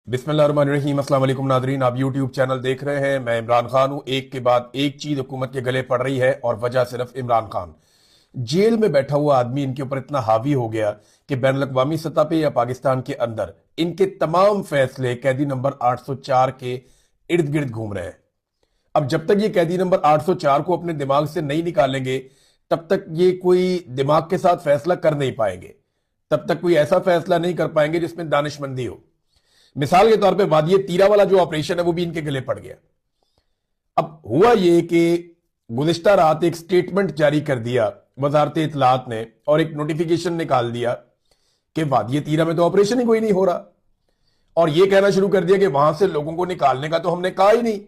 बिस्मिल्लाहिर्रहमानिर्रहीम। अस्सलाम वालेकुम नादरीन, आप यूट्यूब चैनल देख रहे हैं। मैं इमरान खान हूं। एक के बाद एक चीज हुकूमत के गले पड़ रही है और वजह सिर्फ इमरान खान। जेल में बैठा हुआ आदमी इनके ऊपर इतना हावी हो गया कि बैन अवी सतह पे या पाकिस्तान के अंदर इनके तमाम फैसले कैदी नंबर 804 के इर्द गिर्द घूम रहे हैं। अब जब तक ये कैदी नंबर 804 को अपने दिमाग से नहीं निकालेंगे तब तक ये कोई दिमाग के साथ फैसला कर नहीं पाएंगे, तब तक कोई ऐसा फैसला नहीं कर पाएंगे जिसमें दानिशमंदी हो। मिसाल के तौर पे वादिये तीरा वाला जो ऑपरेशन है वो भी इनके गले पड़ गया। अब हुआ ये कि गुज़िश्ता रात एक स्टेटमेंट जारी कर दिया वजारत इत्तलात ने और एक नोटिफिकेशन निकाल दिया कि वादिये तीरा में तो ऑपरेशन ही कोई नहीं हो रहा, और ये कहना शुरू कर दिया कि वहां से लोगों को निकालने का तो हमने कहा ही नहीं,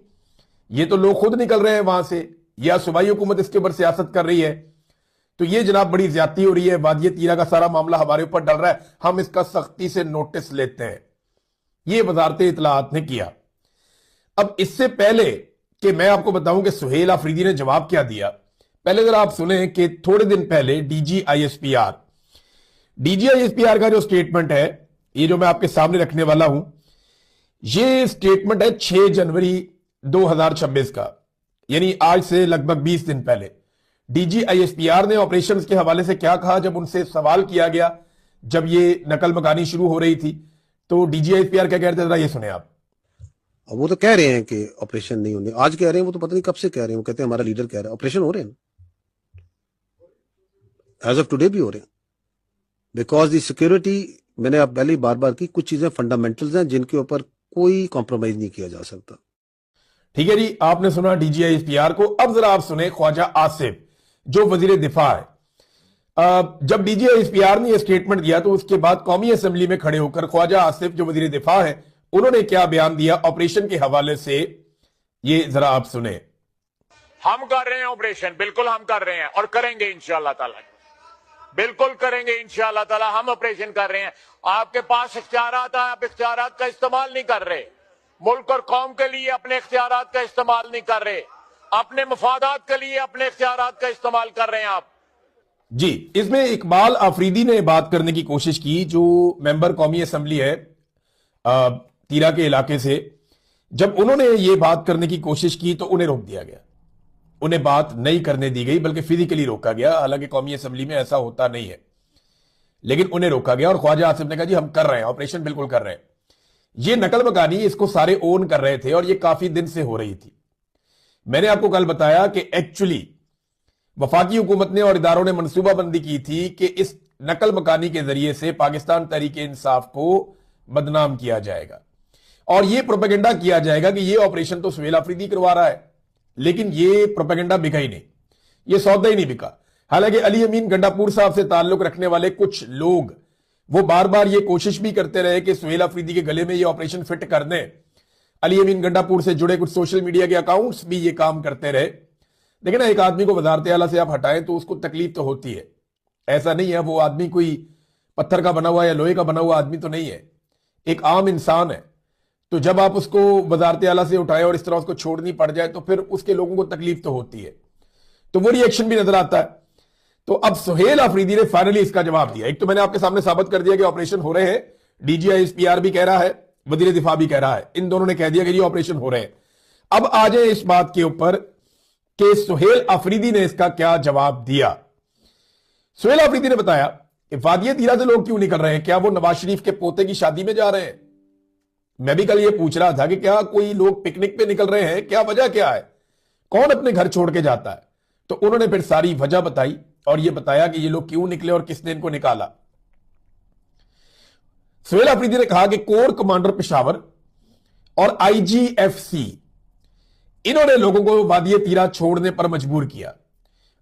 ये तो लोग खुद निकल रहे हैं वहां से, या सूबाई हुकूमत इसके ऊपर सियासत कर रही है। तो ये जनाब बड़ी ज्यादती हो रही है। वादिये तीरा का सारा मामला हमारे ऊपर डल रहा है, हम इसका सख्ती से नोटिस लेते हैं। ये वजारत इत्तलात ने किया। अब इससे पहले कि मैं आपको बताऊं कि सुहेल आफरीदी ने जवाब क्या दिया, पहले जरा आप सुने कि थोड़े दिन पहले डीजीआईएसपीआर का जो स्टेटमेंट है, ये जो मैं आपके सामने रखने वाला हूं, ये स्टेटमेंट है 6 जनवरी 2026 का, यानी आज से लगभग 20 दिन पहले। डीजीआईएसपीआर ने ऑपरेशंस के हवाले से क्या कहा जब उनसे सवाल किया गया, जब ये नकल मकानी शुरू हो रही थी, तो डीजीआईएसपीआर क्या कह रहे थे, जरा ये सुने आप। अब वो तो कह रहे हैं कि ऑपरेशन नहीं होने, आज कह रहे हैं, वो तो पता नहीं कब से कह रहे हैं। वो कहते हैं हमारा लीडर कह रहा है ऑपरेशन हो रहे हैं, एज ऑफ टुडे भी हो रहे हैं। बिकॉज दी सिक्योरिटी, मैंने आप पहले ही बार बार की, कुछ चीजें फंडामेंटल्स हैं जिनके ऊपर कोई कॉम्प्रोमाइज नहीं किया जा सकता। ठीक है जी, आपने सुना डीजीआईएसपीआर को। अब जरा आप सुने ख्वाजा आसिफ जो वजीर दिफा है। जब डीजीआईएसपीआर ने यह स्टेटमेंट दिया तो उसके बाद कौमी असेंबली में खड़े होकर ख्वाजा आसिफ जो वजीर दिफा है, उन्होंने क्या बयान दिया ऑपरेशन के हवाले से, ये जरा आप सुने। हम कर रहे हैं ऑपरेशन, बिल्कुल हम कर रहे हैं और करेंगे इंशाअल्लाह ताला, बिल्कुल करेंगे इंशाअल्लाह ताला। हम ऑपरेशन कर रहे हैं। आपके पास इख्तियारात हैं, आप इख्तियारात का इस्तेमाल नहीं कर रहे। मुल्क और कौम के लिए अपने इख्तियारात का इस्तेमाल नहीं कर रहे, अपने मफादात के लिए अपने इख्तियारात का इस्तेमाल कर रहे हैं आप जी। इसमें इकबाल आफरीदी ने बात करने की कोशिश की, जो मेंबर कौमी असेंबली है तीरा के इलाके से। जब उन्होंने ये बात करने की कोशिश की तो उन्हें रोक दिया गया, उन्हें बात नहीं करने दी गई, बल्कि फिजिकली रोका गया। हालांकि कौमी असेंबली में ऐसा होता नहीं है, लेकिन उन्हें रोका गया। और ख्वाजा आसिफ ने कहा जी हम कर रहे हैं ऑपरेशन, बिल्कुल कर रहे हैं। ये नकल मकानी इसको सारे ओन कर रहे थे और ये काफी दिन से हो रही थी। मैंने आपको कल बताया कि एक्चुअली वफाकी हुकूमत ने और इदारों ने मनसूबाबंदी की थी कि इस नकल मकानी के जरिए से पाकिस्तान तहरीक इंसाफ को बदनाम किया जाएगा और यह प्रोपेगेंडा किया जाएगा कि यह ऑपरेशन तो सुहेल आफरीदी करवा रहा है। लेकिन यह प्रोपेगेंडा बिका ही नहीं, यह सौदा ही नहीं बिका। हालांकि अली अमीन गंडापुर साहब से ताल्लुक रखने वाले कुछ लोग वो बार बार यह कोशिश भी करते रहे कि सुहेल आफरीदी के गले में यह ऑपरेशन फिट कर दें। अली अमीन गंडापुर से जुड़े कुछ सोशल मीडिया के अकाउंट्स भी ये काम करते रहे। लेकिन एक आदमी को वजारत आला से आप हटाएं तो उसको तकलीफ तो होती है। ऐसा नहीं है वो आदमी कोई पत्थर का बना हुआ या लोहे का बना हुआ आदमी तो नहीं है, एक आम इंसान है। तो जब आप उसको वजारत आला से उठाएं और इस तरह उसको छोड़नी पड़ जाए तो फिर उसके लोगों को तकलीफ तो होती है। तो वो रिएक्शन भी नजर आता है। तो अब सुहेल आफरीदी ने फाइनली इसका जवाब दिया। एक तो मैंने आपके सामने साबित कर दिया कि ऑपरेशन हो रहे हैं, डीजीआईएसपीआर भी कह रहा है, वजीर दिफा भी कह रहा है, इन दोनों ने कह दिया कि ये ऑपरेशन हो रहे हैं। अब आ जाए इस बात के ऊपर कि सुहेल आफरीदी ने इसका क्या जवाब दिया। सुहेल आफरीदी ने बताया कि वादिये तीरा से लोग क्यों निकल रहे हैं, क्या वो नवाज शरीफ के पोते की शादी में जा रहे हैं। मैं भी कल ये पूछ रहा था कि क्या कोई लोग पिकनिक पे निकल रहे हैं, क्या वजह क्या है, कौन अपने घर छोड़ के जाता है। तो उन्होंने फिर सारी वजह बताई और ये बताया कि ये लोग क्यों निकले और किसने इनको निकाला। सुहेल आफरीदी ने कहा कि कोर कमांडर पेशावर और आईजीएफसी, इन्होंने लोगों को वादिये तीरा छोड़ने पर मजबूर किया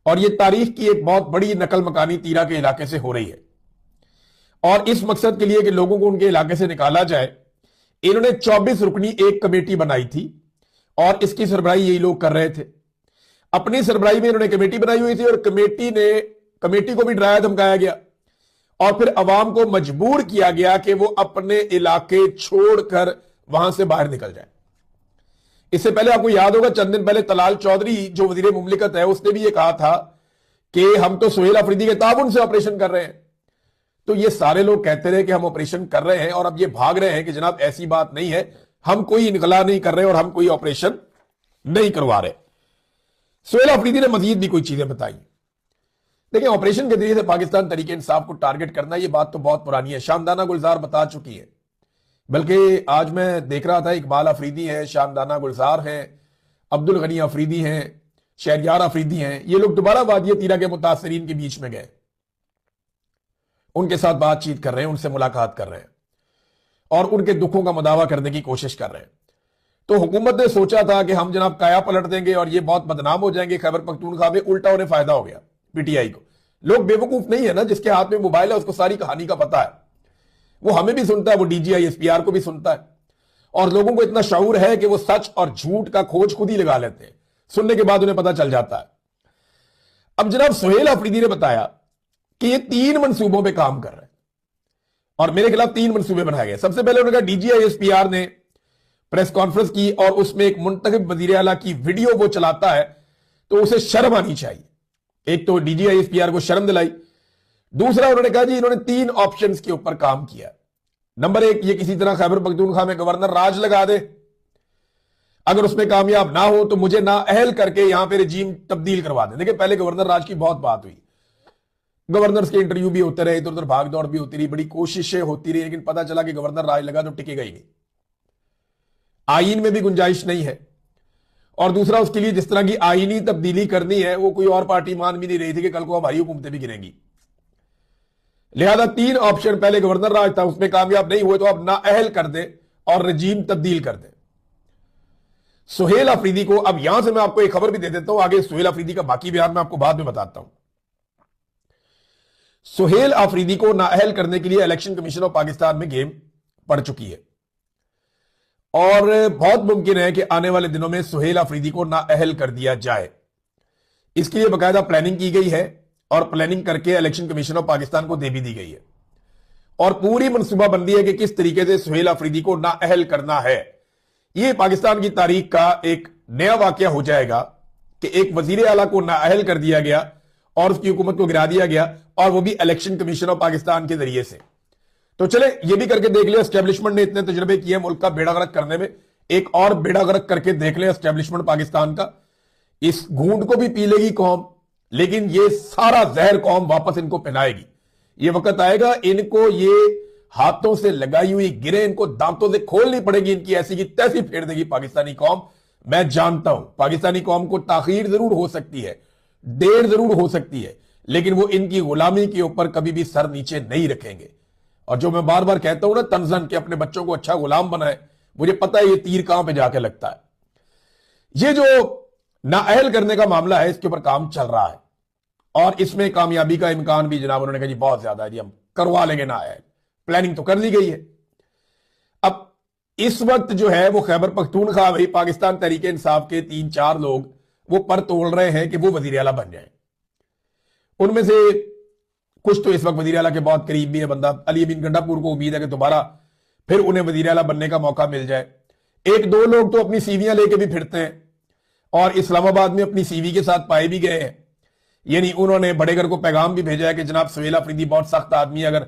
और यह तारीख की एक बहुत बड़ी नकल मकानी तीरा के इलाके से हो रही है। और इस मकसद के लिए कि लोगों को उनके इलाके से निकाला जाए, इन्होंने 24 रुकनी एक कमेटी बनाई थी और इसकी सरबराही यही लोग कर रहे थे। अपनी सरबराही में इन्होंने कमेटी बनाई हुई थी और कमेटी को भी डराया धमकाया गया और फिर अवाम को मजबूर किया गया कि वो अपने इलाके छोड़कर वहां से बाहर निकल जाए। इससे पहले आपको याद होगा चंद दिन पहले तलाल चौधरी जो वजीर मुमलिकत है, उसने भी ये कहा था कि हम तो सुहेल आफरीदी के ताउन से ऑपरेशन कर रहे हैं। तो ये सारे लोग कहते रहे कि हम ऑपरेशन कर रहे हैं और अब ये भाग रहे हैं कि जनाब ऐसी बात नहीं है, हम कोई इनकला नहीं कर रहे और हम कोई ऑपरेशन नहीं करवा रहे। सुहेल अफरीदी ने मजीद भी कोई चीजें बताई। देखिए, ऑपरेशन के जरिए से पाकिस्तान तरीके इंसाफ को टारगेट करना, ये बात तो बहुत पुरानी है, शामदाना गुलजार बता चुकी है। बल्कि आज मैं देख रहा था, इकबाल अफरीदी है, शामदाना गुलजार हैं, अब्दुल गनी अफरीदी हैं, शहरयार अफरीदी हैं, ये लोग दोबारा वादिया तीरा के मुतासरीन के बीच में गए, उनके साथ बातचीत कर रहे हैं, उनसे मुलाकात कर रहे हैं और उनके दुखों का मुदावा करने की कोशिश कर रहे हैं। तो हुकूमत ने सोचा था कि हम जनाब काया पलट देंगे और ये बहुत बदनाम हो जाएंगे खैबर पख्तूनख्वा में, उल्टा उन्हें फायदा हो गया पीटीआई को। लोग बेवकूफ नहीं है ना, जिसके हाथ में मोबाइल है उसको सारी कहानी का पता है, वो हमें भी सुनता है, वो डीजीआई एसपीआर को भी सुनता है और लोगों को इतना शऊर है कि वो सच और झूठ का खोज खुद ही लगा लेते हैं, सुनने के बाद उन्हें पता चल जाता है। अब जनाब सुहेल अफरीदी ने बताया कि ये 3 मंसूबों पे काम कर रहे हैं और मेरे खिलाफ 3 मंसूबे बनाए गए। सबसे पहले उन्होंने कहा डीजीआई एसपीआर ने प्रेस कॉन्फ्रेंस की और उसमें एक मुंतखब वजीर आला की वीडियो वो चलाता है तो उसे शर्म आनी चाहिए। एक तो डीजीआई एसपीआर को शर्म दिलाई, दूसरा उन्होंने कहा जी इन्होंने 3 ऑप्शंस के ऊपर काम किया। नंबर 1, ये किसी तरह खैबर पख्तूनख्वा में गवर्नर राज लगा दे, अगर उसमें कामयाब ना हो तो मुझे नाअहल करके यहां पे रजीम तब्दील करवा दे। देखिए, पहले गवर्नर राज की बहुत बात हुई, गवर्नर्स के इंटरव्यू भी होते रहे, इधर उधर भाग दौड़ भी होती रही, बड़ी कोशिशें होती रही, लेकिन पता चला कि गवर्नर राज लगा तो टिकेगा ही नहीं, आईन में भी गुंजाइश नहीं है। और दूसरा, उसके लिए जिस तरह की आईनी तब्दीली करनी है वो कोई और पार्टी मान भी नहीं रही थी कि कल को हमारी हुकूमतें भी गिरेंगी। लिहाजा 3 ऑप्शन, पहले गवर्नर राज था, उसमें कामयाब नहीं हुए तो अब नाअहल कर दे और रजीम तब्दील कर दे। सुहेल अफरीदी को, अब यहां से मैं आपको एक खबर भी दे देता हूं, आगे सुहेल अफरीदी का बाकी बयान मैं आपको बाद में बताता हूं। सुहेल अफरीदी को नाअहल करने के लिए इलेक्शन कमीशन ऑफ पाकिस्तान में गेम पड़ चुकी है और बहुत मुमकिन है कि आने वाले दिनों में सुहेल अफरीदी को नाअहल कर दिया जाए। इसके लिए बाकायदा प्लानिंग की गई है और प्लानिंग करके इलेक्शन कमीशन ऑफ पाकिस्तान को दे भी दी गई है और पूरी मनसूबाबंदी है कि किस तरीके से सुहेल अफरीदी को नाअहल करना है। यह पाकिस्तान की तारीख का एक नया वाकया हो जाएगा कि एक वजीर आला को नाअहल कर दिया गया और उसकी हुकूमत को गिरा दिया गया और वो भी इलेक्शन कमीशन ऑफ पाकिस्तान के जरिए से। तो चले ये भी करके देख ले, एस्टेब्लिशमेंट ने इतने तजुर्बे किए मुल्क का बेड़ा गर्क करने में, एक और बेड़ा गर्क करके देख ले एस्टेब्लिशमेंट पाकिस्तान का। इस घूंट को भी पी लेगी कौम, लेकिन ये सारा जहर कौम वापस इनको पिलाएगी। ये वक्त आएगा इनको ये हाथों से लगाई हुई गिरे इनको दांतों से खोलनी पड़ेगी, इनकी ऐसी की तैसी फेर देगी पाकिस्तानी कौम। मैं जानता हूं पाकिस्तानी कौम को ताखीर जरूर हो सकती है, देर जरूर हो सकती है, लेकिन वो इनकी गुलामी के ऊपर कभी भी सर नीचे नहीं रखेंगे। और जो मैं बार बार कहता हूं ना तंजन के अपने बच्चों को अच्छा गुलाम बनाए, मुझे पता है ये तीर कहां पे जाके लगता है। ये जो नाअहल करने का मामला है इसके ऊपर काम चल रहा है और इसमें कामयाबी का इम्कान भी जनाब उन्होंने कहा जी बहुत ज्यादा है जी, हम करवा लेंगे नाअहल, प्लानिंग तो कर ली गई है। अब इस वक्त जो है वो खैबर पख्तूनख्वा में पाकिस्तान तरीके इंसाफ के 3-4 लोग वो पर तोड़ रहे हैं कि वो वजीर आला बन जाए। उनमें से कुछ तो इस वक्त वजीर आला के बहुत करीब भी है बंदा, अली अमीन गंडापुर को उम्मीद है कि दोबारा फिर उन्हें वजीर आला बनने का मौका मिल जाए। 1-2 लोग तो अपनी सीवियां लेके भी फिरते हैं और इस्लामाबाद में अपनी सीवी के साथ पाए भी गए हैं। यानी उन्होंने बड़ेगर को पैगाम भी भेजा है कि जनाब सुहेल अफरीदी बहुत सख्त आदमी है, अगर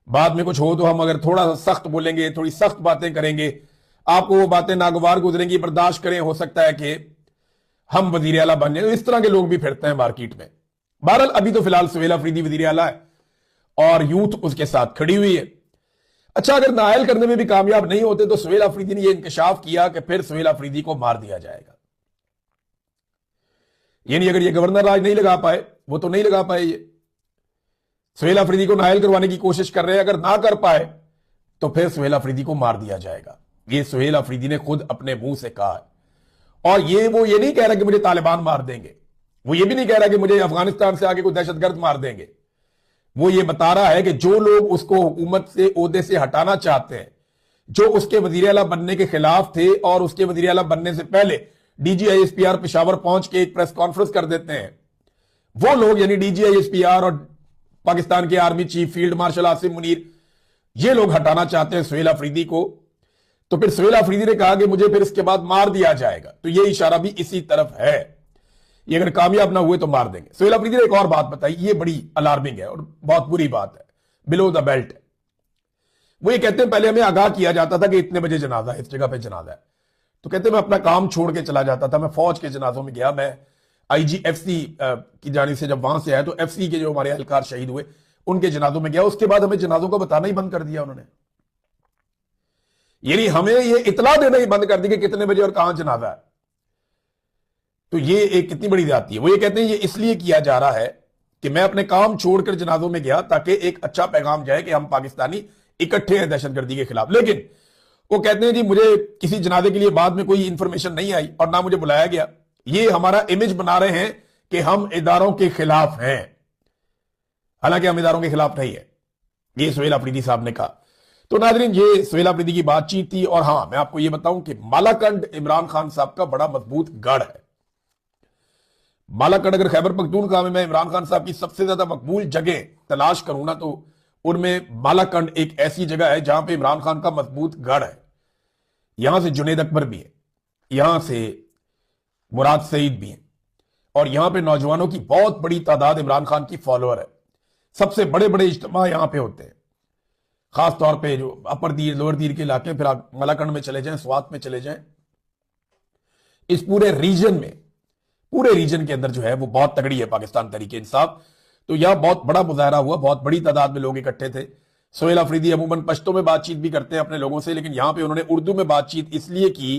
बाद में कुछ हो तो हम अगर थोड़ा सा सख्त बोलेंगे, थोड़ी सख्त बातें करेंगे, आपको वो बातें नागवार गुजरेंगी, बर्दाश्त करें, हो सकता है कि हम वजीर आला बन जाए। इस तरह के लोग भी फिरते हैं मार्केट में। बहरहाल अभी तो फिलहाल सुहेल अफरीदी वजीर आला है और यूथ उसके साथ खड़ी हुई है। अच्छा, अगर नाअहल करने में भी कामयाब नहीं होते तो सुहेल अफरीदी ने यह इंकशाफ किया कि फिर सुहेल अफरीदी को मार दिया जाएगा। यानी अगर ये गवर्नर राज नहीं लगा पाए, वो तो नहीं लगा पाए, ये सुहेल अफरीदी को नाअहल करवाने की कोशिश कर रहे हैं, अगर ना कर पाए तो फिर सुहेल अफरीदी को मार दिया जाएगा। ये सुहेल अफरीदी ने खुद अपने मुंह से कहा है और वो ये नहीं कह रहा कि मुझे तालिबान मार देंगे, वो ये भी नहीं कह रहा कि मुझे अफगानिस्तान से आके कोई दहशतगर्द मार देंगे। वो ये बता रहा है कि जो लोग उसको हुकूमत से ओहदे से हटाना चाहते हैं, जो उसके वजीर आला बनने के खिलाफ थे और उसके वजीर आला बनने से पहले डीजीआईएसपीआर पेशावर पहुंच के एक प्रेस कॉन्फ्रेंस कर देते हैं, वो लोग यानी डीजीआईएसपीआर और पाकिस्तान के army chief field marshal Asim Munir, ये लोग हटाना चाहते हैं सुहेल अफरीदी को। तो फिर सुहेल अफरीदी ने कहा कि मुझे फिर इसके बाद मार दिया जाएगा। तो ये इशारा भी इसी तरफ है, ये अगर कामयाब ना हुए तो मार देंगे। सुहेल अफरीदी ने एक और बात बताई, ये बड़ी अलार्मिंग है और बहुत बुरी बात है। Below the belt. वो ये कहते हैं पहले हमें आगाह किया जाता था कि इतने बजे जनाजा है, इस जगह पे जनाजा है, तो कहते हैं मैं अपना काम छोड़ के चला जाता था। मैं फौज के जनाजों में गया, मैं IGFC की जानिब से जब वहां से आया तो FC के जो हमारे एहलकार शहीद हुए उनके जनाजों में गया। उसके बाद हमें जनाजों को बताना ही बंद कर दिया उन्होंने, यानी हमें ये इतला देना ही बंद कर दी कि कितने बजे और कहां जनाजा है। तो ये एक कितनी बड़ी जाती है। वो ये कहते हैं ये इसलिए किया जा रहा है कि मैं अपने काम छोड़कर जनाजों में गया ताकि एक अच्छा पैगाम जाए कि हम पाकिस्तानी इकट्ठे हैं दहशतगर्दी के खिलाफ। लेकिन वो कहते हैं जी मुझे किसी जनाजे के लिए बाद में कोई इंफॉर्मेशन नहीं आई और ना मुझे बुलाया गया। ये हमारा इमेज बना रहे हैं कि हम इदारों के खिलाफ हैं, हालांकि हम इदारों के खिलाफ नहीं है, ये सुहेल अफरीदी साहब ने कहा। तो नाज़रीन ये सुहेल अफरीदी की बातचीत थी। और हां, मैं आपको ये बताऊं कि मालाकंड इमरान खान साहब का बड़ा मजबूत गढ़ है। मालाकंड अगर खैबर पख्तूनख्वा में मैं इमरान खान साहब की सबसे ज्यादा मकबूल जगह तलाश करूं ना तो उनमें मालाकंड एक ऐसी जगह है जहां पे इमरान खान का मजबूत गढ़ है। यहां से जुनैद अकबर भी है, यहां से मुराद सईद भी है, और यहां पे नौजवानों की बहुत बड़ी तादाद इमरान खान की फॉलोअर है। सबसे बड़े बड़े इज्तिमा यहां पे होते हैं, खास तौर पे जो अपर दीर लोअर दीर के इलाके, फिर आप मालाकंड में चले जाएं, स्वात में चले जाएं, इस पूरे रीजन में, पूरे रीजन के अंदर जो है वो बहुत तगड़ी है पाकिस्तान तहरीक इंसाफ। तो यह बहुत बड़ा मुजाहरा हुआ, बहुत बड़ी तादाद में लोग इकट्ठे थे। सुहेल अफरीदी अमूमन पश्तो में बातचीत भी करते हैं अपने लोगों से, लेकिन यहां पे उन्होंने उर्दू में बातचीत इसलिए की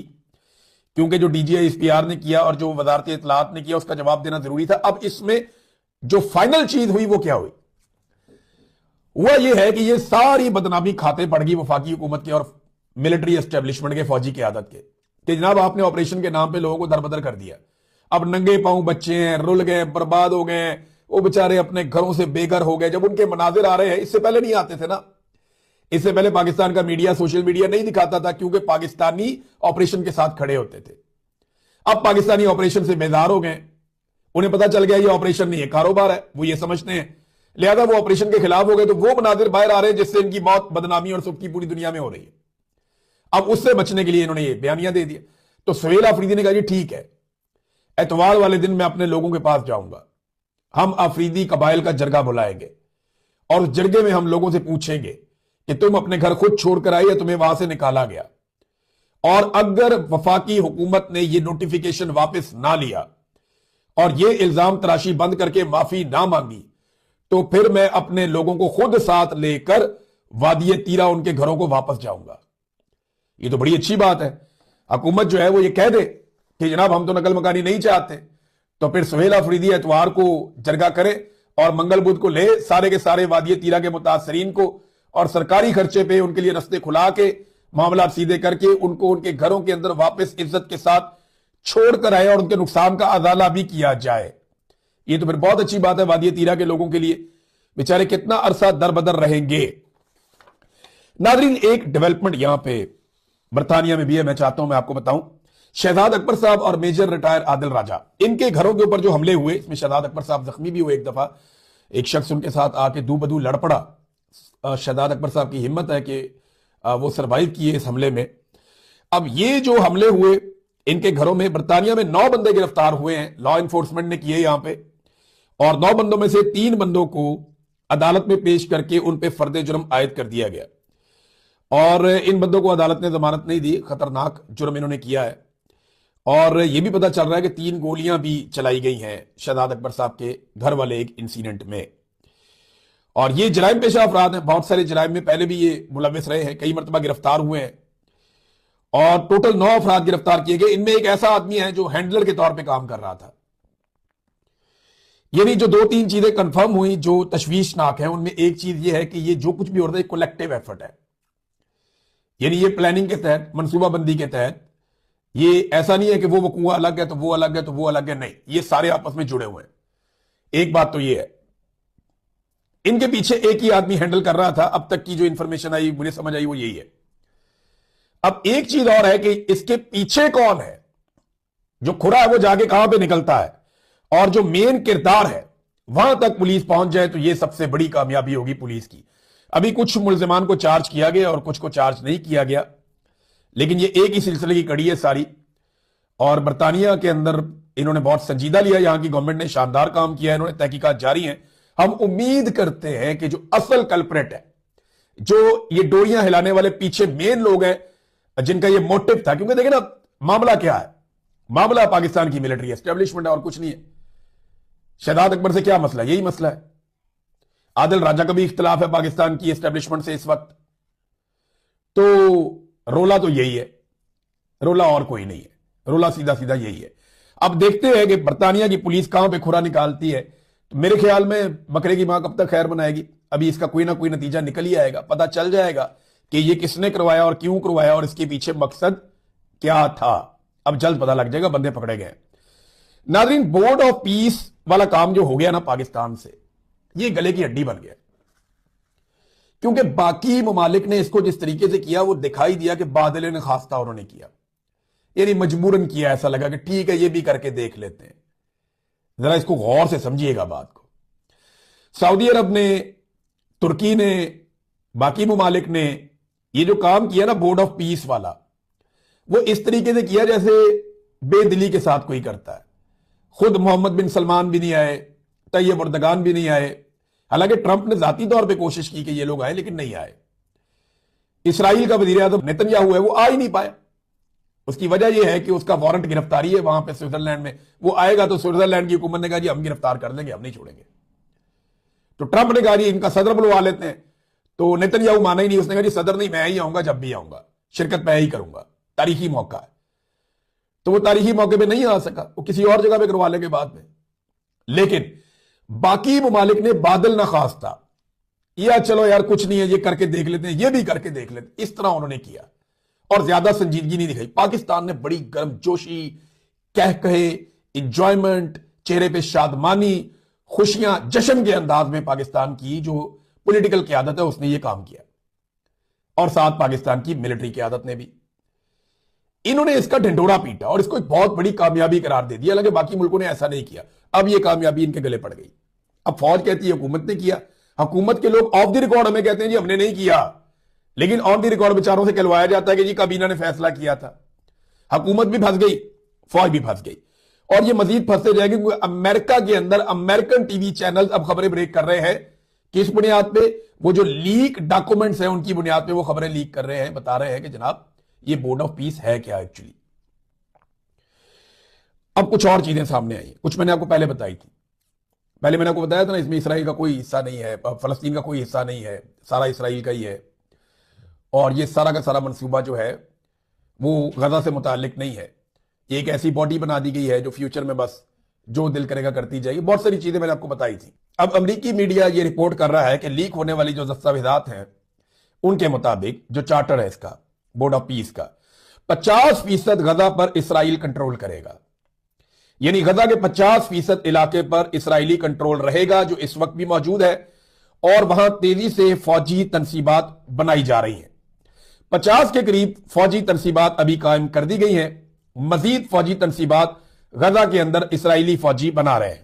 क्योंकि जो DGI SPR ने किया और जो वजारत इत्तलात ने किया उसका जवाब देना जरूरी था। अब इसमें जो फाइनल चीज हुई वो क्या हुई? हुआ यह है कि ये सारी बदनामी खाते पड़ गई वफाकी हुकूमत के और मिलिट्री एस्टेब्लिशमेंट के, फौजी क़यादत के, कि जनाब आपने ऑपरेशन के नाम पे लोगों को दरबदर कर दिया। अब नंगे पांव बच्चे हैं, रुल गए, बर्बाद हो गए, वो बेचारे अपने घरों से बेघर हो गए। जब उनके मनाजिर आ रहे हैं, इससे पहले नहीं आते थे ना, इससे पहले पाकिस्तान का मीडिया, सोशल मीडिया नहीं दिखाता था क्योंकि पाकिस्तानी ऑपरेशन के साथ खड़े होते थे। अब पाकिस्तानी ऑपरेशन से बेजार हो गए, उन्हें पता चल गया ये ऑपरेशन नहीं है, कारोबार है, वो ये समझते हैं, लिहाजा वो ऑपरेशन के खिलाफ हो गए। तो वो मनाजिर बाहर आ रहे हैं जिससे इनकी मौत, बदनामी और सुख की पूरी दुनिया में हो रही है। अब उससे बचने के लिए इन्होंने ये बयानियां दे दिया। तो सुहेल अफरीदी ने कहा जी ठीक है, एतवार वाले दिन मैं अपने लोगों के पास जाऊंगा, हम अफरीदी कबाइल का जरगा बुलाएंगे और उस जरगे में हम लोगों से पूछेंगे कि तुम अपने घर खुद छोड़कर आए या तुम्हें वहां से निकाला गया, और अगर वफाकी हुकूमत ने यह नोटिफिकेशन वापस ना लिया और यह इल्जाम तराशी बंद करके माफी ना मांगी तो फिर मैं अपने लोगों को खुद साथ लेकर वादी तीरा उनके घरों को वापस जाऊंगा। ये तो बड़ी अच्छी बात है। हुकूमत जो है वो ये कह दे कि जनाब हम तो नकल मकानी नहीं चाहते, तो फिर सुहेल अफरीदी एतवार को जरगा करे और मंगल बुध को ले सारे के सारे वादी तीरा के मुतासरीन को और सरकारी खर्चे पे उनके लिए रस्ते खुला के मामला सीधे करके उनको उनके घरों के अंदर वापस इज्जत के साथ छोड़ कर आए और उनके नुकसान का अजाला भी किया जाए। ये तो फिर बहुत अच्छी बात है वादी तीरा के लोगों के लिए, बेचारे कितना अरसा दरबदर रहेंगे। नाज़रीन एक डेवलपमेंट यहां पे बरतानिया में भी है, मैं चाहता हूं मैं आपको बताऊं। शहजाद अकबर साहब और मेजर रिटायर आदिल राजा, इनके घरों के ऊपर जो हमले हुए, इसमें शहजाद अकबर साहब जख्मी भी हुए। एक दफा एक शख्स उनके साथ आके दू बदू लड़ पड़ा। शहजाद अकबर साहब की हिम्मत है कि वो सरवाइव किए इस हमले में। अब ये जो हमले हुए इनके घरों में, बरतानिया में 9 बंदे गिरफ्तार हुए हैं, लॉ इन्फोर्समेंट ने किए यहां पे, और 9 बंदों में से 3 बंदों को अदालत में पेश करके उन पे फर्द जुर्म आयद कर दिया गया और इन बंदों को अदालत ने जमानत नहीं दी। खतरनाक जुर्म इन्होंने किया है और यह भी पता चल रहा है कि 3 गोलियां भी चलाई गई हैं शहजाद अकबर साहब के घर वाले एक इंसिडेंट में। और ये जराइम पेशा अफराद हैं, बहुत सारे जराइम में पहले भी ये मुलविस रहे हैं, कई मरतबा गिरफ्तार हुए हैं और टोटल 9 अफराद गिरफ्तार किए गए। इनमें एक ऐसा आदमी है जो हैंडलर के तौर पे काम कर रहा था। यानी जो 2-3 चीजें कंफर्म हुई जो तशवीशनाक हैं, उनमें एक चीज ये है कि ये जो कुछ भी हो रहा है कलेक्टिव एफर्ट है, यानी ये प्लानिंग के तहत, मनसूबाबंदी के तहत। ये ऐसा नहीं है कि वो कुआं अलग है तो वो अलग है तो वो अलग है, नहीं, ये सारे आपस में जुड़े हुए हैं। एक बात तो ये है, इनके पीछे एक ही आदमी हैंडल कर रहा था। अब तक की जो इंफॉर्मेशन आई, मुझे समझ आई, वो यही है। अब एक चीज और है कि इसके पीछे कौन है, जो खुरा है वो जाके कहां पे निकलता है, और जो मेन किरदार है वहां तक पुलिस पहुंच जाए तो ये सबसे बड़ी कामयाबी होगी पुलिस की। अभी कुछ मुल्जिमान को चार्ज किया गया और कुछ को चार्ज नहीं किया गया, लेकिन ये एक ही सिलसिले की कड़ी है सारी। और बरतानिया के अंदर इन्होंने बहुत संजीदा लिया, यहां की गवर्नमेंट ने शानदार काम किया है, इन्होंने तहकीकात जारी हैं। हम उम्मीद करते हैं कि जो असल कल्प्रेट है, जो ये डोरियां हिलाने वाले पीछे मेन लोग हैं, जिनका ये मोटिव था, क्योंकि देखिए ना मामला क्या है, मामला पाकिस्तान की मिलिट्री एस्टेब्लिशमेंट है और कुछ नहीं है। शहजाद अकबर से क्या मसला, यही मसला है। आदिल राजा का भी इख्तिलाफ है पाकिस्तान की एस्टेब्लिशमेंट से इस वक्त। तो रोला तो यही है, रोला और कोई नहीं है, रोला सीधा सीधा यही है। अब देखते हैं कि बरतानिया की पुलिस कहां पे खुरा निकालती है। तो मेरे ख्याल में बकरे की मां कब तक खैर बनाएगी, अभी इसका कोई ना कोई नतीजा निकल ही आएगा, पता चल जाएगा कि ये किसने करवाया और क्यों करवाया और इसके पीछे मकसद क्या था। अब जल्द पता लग जाएगा, बंदे पकड़े गए। नाज़रीन, बोर्ड ऑफ पीस वाला काम जो हो गया ना पाकिस्तान से, ये गले की हड्डी बन गया, क्योंकि बाकी ममालिक ने इसको जिस तरीके से किया वो दिखाई दिया कि बादल ने खास्ता उन्होंने किया, यानी मजबूरन किया। ऐसा लगा कि ठीक है ये भी करके देख लेते हैं। जरा इसको गौर से समझिएगा बात को। सऊदी अरब ने, तुर्की ने, बाकी ममालिक ने ये जो काम किया ना बोर्ड ऑफ पीस वाला, वो इस तरीके से किया जैसे बेदिली के साथ कोई करता है। खुद मोहम्मद बिन सलमान भी नहीं आए, तैयब अर्दगान भी नहीं आए। हालांकि ट्रंप ने जाती तौर पे कोशिश की कि ये लोग आए, लेकिन नहीं आए। इसराइल का वजीर आज़म नेतन्याहू है, वो आ ही नहीं पाया। उसकी वजह यह है कि उसका वारंट गिरफ्तारी है वहां पे स्विट्जरलैंड में। वो आएगा तो स्विट्जरलैंड की हुकूमत ने कहा जी हम गिरफ्तार कर देंगे, हम नहीं छोड़ेंगे। तो ट्रंप ने कहा जी इनका सदर बुलवा लेते हैं, तो नेतन्याहू माना ही नहीं। उसने कहा जी सदर नहीं, मैं ही आऊंगा, जब भी आऊंगा शिरकत मैं ही करूंगा, तारीखी मौका है। तो वो तारीखी मौके पे नहीं आ सका, वो किसी और जगह पे करवा लेंगे बाद में। लेकिन बाकी ममालिक ने बादल ना खास्ता, या चलो यार कुछ नहीं है ये करके देख लेते हैं, ये भी करके देख लेते हैं, इस तरह उन्होंने किया और ज्यादा संजीदगी नहीं दिखाई। पाकिस्तान ने बड़ी गर्मजोशी, कह कहे, इंजॉयमेंट, चेहरे पे शादमानी, खुशियां, जश्न के अंदाज में पाकिस्तान की जो पॉलिटिकल क़यादत है उसने ये काम किया, और साथ पाकिस्तान की मिलिट्री क़यादत ने भी। इन्होंने इसका ढिंढोरा पीटा और इसको एक बहुत बड़ी कामयाबी करार दे दिया, हालांकि बाकी मुल्कों ने ऐसा नहीं किया। अब ये कामयाबी इनके गले पड़ गई। अब फौज कहती है हुकूमत ने किया, हुकूमत के लोग ऑफ द रिकॉर्ड हमें कहते हैं जी हमने नहीं किया, लेकिन ऑन द रिकॉर्ड बेचारों से कहलवाया जाता है कि जी काबीना ने फैसला किया था। हुकूमत भी फंस गई, फौज भी फंस गई, और ये मजीद फंसते जाएंगे, क्योंकि अमेरिका के अंदर अमेरिकन टीवी चैनल अब खबरें ब्रेक कर रहे हैं। किस बुनियाद पे? वो जो लीक डॉक्यूमेंट्स हैं उनकी बुनियाद पे वो खबरें लीक कर रहे हैं, बता रहे हैं कि जनाब ये बोर्ड ऑफ पीस है क्या एक्चुअली। अब कुछ और चीजें सामने आई, कुछ मैंने आपको पहले बताई थी। पहले मैंने आपको बताया था ना, इसमें इसराइल का कोई हिस्सा नहीं है, फलस्तीन का कोई हिस्सा नहीं है, सारा इसराइल का ही है। और ये सारा का सारा मंसूबा जो है वो गजा से मुताल्लिक नहीं है। एक ऐसी बॉडी बना दी गई है जो फ्यूचर में बस जो दिल करेगा करती जाएगी। बहुत सारी चीजें मैंने आपको बताई थी। अब अमेरिकी मीडिया ये रिपोर्ट कर रहा है कि लीक होने वाली जो दस्तावेजात हैं उनके मुताबिक जो चार्टर है इसका बोर्ड ऑफ पीस का, 50% गजा पर इसराइल कंट्रोल करेगा। यानी गजा के 50% इलाके पर इसराइली कंट्रोल रहेगा, जो इस वक्त भी मौजूद है, और वहां तेजी से फौजी तनसीबात बनाई जा रही हैं। 50 के करीब फौजी तनसीबात अभी कायम कर दी गई हैं। मजीद फौजी तनसीबात गजा के अंदर इसराइली फौजी बना रहे हैं,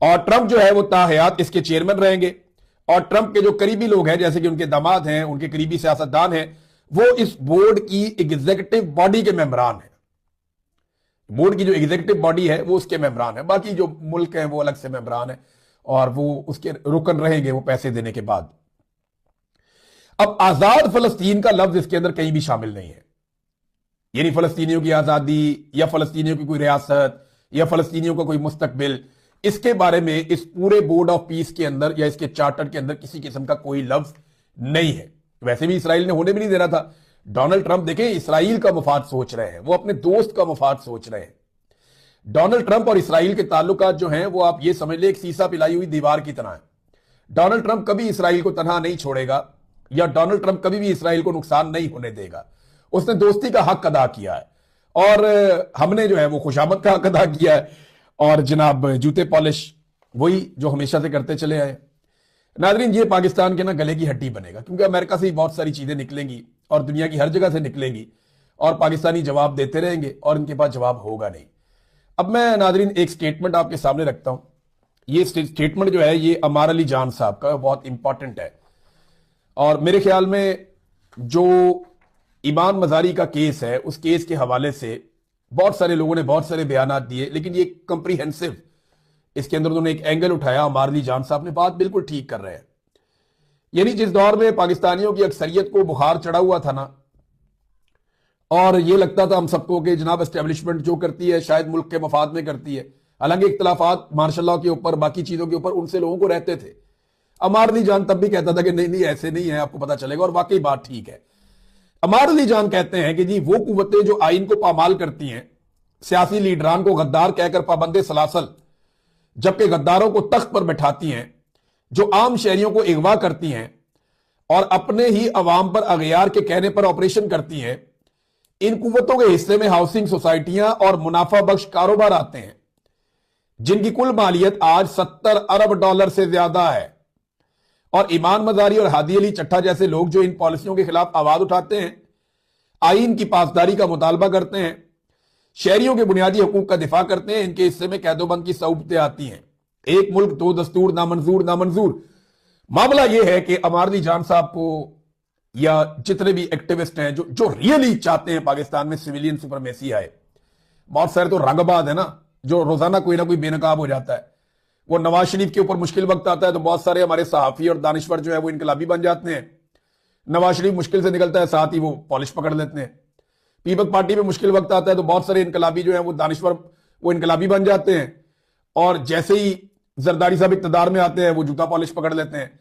और ट्रंप जो है वो ताहयात इसके चेयरमैन रहेंगे। और ट्रंप के जो करीबी लोग हैं, जैसे कि उनके दामाद हैं, उनके करीबी सियासतदान हैं, वो इस बोर्ड की एग्जीक्यूटिव बॉडी के मेंबरान हैं। बोर्ड की जो एग्जीक्यूटिव बॉडी है वो उसके मेंबरान है, बाकी जो मुल्क हैं वो अलग से मेंबरान है, और वो उसके रुकन रहेंगे वो पैसे देने के बाद। अब आजाद फलस्तीन का लफ्ज इसके अंदर कहीं भी शामिल नहीं है, यानी फलस्तीनियों की आजादी या फलस्तीनियों की कोई रियासत या फलस्तीनियों का कोई मुस्तकबिल, इसके बारे में इस पूरे बोर्ड ऑफ पीस के अंदर या इसके चार्टर के अंदर किसी किस्म का कोई लफ्ज नहीं है। वैसे भी इसराइल ने होने भी नहीं देना था। डोनाल्ड ट्रंप देखें इसराइल का मफाद सोच रहे हैं, वो अपने दोस्त का मफाद सोच रहे हैं। डोनाल्ड ट्रंप और इसराइल के ताल्लुकात जो हैं वो आप ये समझ ले एक सीसा पिलाई हुई दीवार की तरह है। डोनाल्ड ट्रंप कभी इसराइल को तनहा नहीं छोड़ेगा, या डोनाल्ड ट्रंप कभी भी इसराइल को नुकसान नहीं होने देगा। उसने दोस्ती का हक अदा किया है, और हमने जो है वो खुशामद का हक अदा किया है, और जनाब जूते पॉलिश वही जो हमेशा से करते चले आए। नादरीन, ये पाकिस्तान के ना गले की हड्डी बनेगा, क्योंकि अमेरिका से ही बहुत सारी चीजें निकलेंगी और दुनिया की हर जगह से निकलेंगी, और पाकिस्तानी जवाब देते रहेंगे और इनके पास जवाब होगा नहीं। अब मैं नादरीन एक स्टेटमेंट आपके सामने रखता हूं। ये स्टेटमेंट जो है ये अमार अली जान साहब का बहुत इंपॉर्टेंट है, और मेरे ख्याल में जो ईमान मजारी का केस है उस केस के हवाले से बहुत सारे लोगों ने बहुत सारे बयान दिए, लेकिन ये कंप्रीहेंसिव इसके अंदर उन्होंने एक एंगल उठाया, अमार अली जान साहब ने बात बिल्कुल ठीक कर रहे हैं। यानी जिस दौर में पाकिस्तानियों की अक्सरियत को बुखार चढ़ा हुआ था ना, और ये लगता था हम सबको कि जनाब एस्टेब्लिशमेंट जो करती है शायद मुल्क के मफाद में करती है, हालांकि इख्तलाफात मार्शल लॉ के ऊपर, बाकी चीजों के ऊपर उनसे लोगों को रहते थे। अमार अली जान तब भी कहता था कि नहीं नहीं ऐसे नहीं है, आपको पता चलेगा, और वाकई बात ठीक है। अमार अली जान कहते हैं कि जी वो कुव्वतें जो आइन को पामाल करती हैं, सियासी लीडरान को गद्दार कहकर पाबंदे सलासल, जबकि गद्दारों को तख्त पर बैठाती हैं, जो आम शहरियों को अगवा करती हैं और अपने ही अवाम पर अगयार के कहने पर ऑपरेशन करती हैं, इन कुव्वतों के हिस्से में हाउसिंग सोसाइटियां और मुनाफा बख्श कारोबार आते हैं, जिनकी कुल मालियत आज 70 अरब डॉलर से ज्यादा है। और ईमान मजारी और हादी अली चट्टा जैसे लोग जो इन पॉलिसियों के खिलाफ आवाज उठाते हैं, आइन की पासदारी का मुतालबा करते हैं, शहरियों के बुनियादी हकूक का दिफा करते हैं, इनके हिस्से में कैदोबंद की सऊबतें आती हैं। एक मुल्क दो दस्तूर नामंजूर नामंजूर। मामला यह है कि अमार अली जान साहब को या जितने भी एक्टिविस्ट हैं जो रियली चाहते हैं पाकिस्तान में सिविलियन सुपरमेसी आए, बहुत सारे तो रंगबाज है ना, जो रोजाना कोई ना कोई बेनकाब हो जाता है। वो नवाज शरीफ के ऊपर मुश्किल वक्त आता है तो बहुत सारे हमारे सहाफी और दानिश्वर जो है वो इनकलाबी बन जाते हैं। नवाज शरीफ मुश्किल से निकलता है, साथ ही वो पॉलिश पकड़ लेते हैं। पीपल्स पार्टी में मुश्किल वक्त आता है तो बहुत सारे इनकलाबी जो है वो दानिश्वर, वो इनकलाबी बन जाते हैं, और जैसे ही जरदारी साहब इक्तदार में आते हैं वो जूता पॉलिश पकड़ लेते हैं।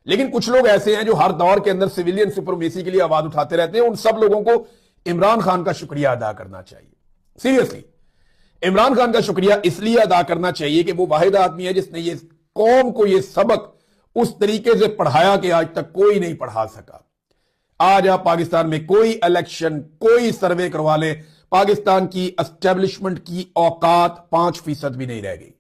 लेकिन कुछ लोग ऐसे हैं जो हर दौर के अंदर सिविलियन सुपरमेसी के लिए आवाज उठाते रहते हैं। उन सब लोगों को इमरान खान का शुक्रिया अदा करना चाहिए। सीरियसली इमरान खान का शुक्रिया इसलिए अदा करना चाहिए कि वो वाहिद आदमी है जिसने ये कौम को ये सबक उस तरीके से पढ़ाया कि आज तक कोई नहीं पढ़ा सका। आज आप पाकिस्तान में कोई इलेक्शन, कोई सर्वे करवा ले, पाकिस्तान की एस्टेब्लिशमेंट की औकात 5% भी नहीं रह गई।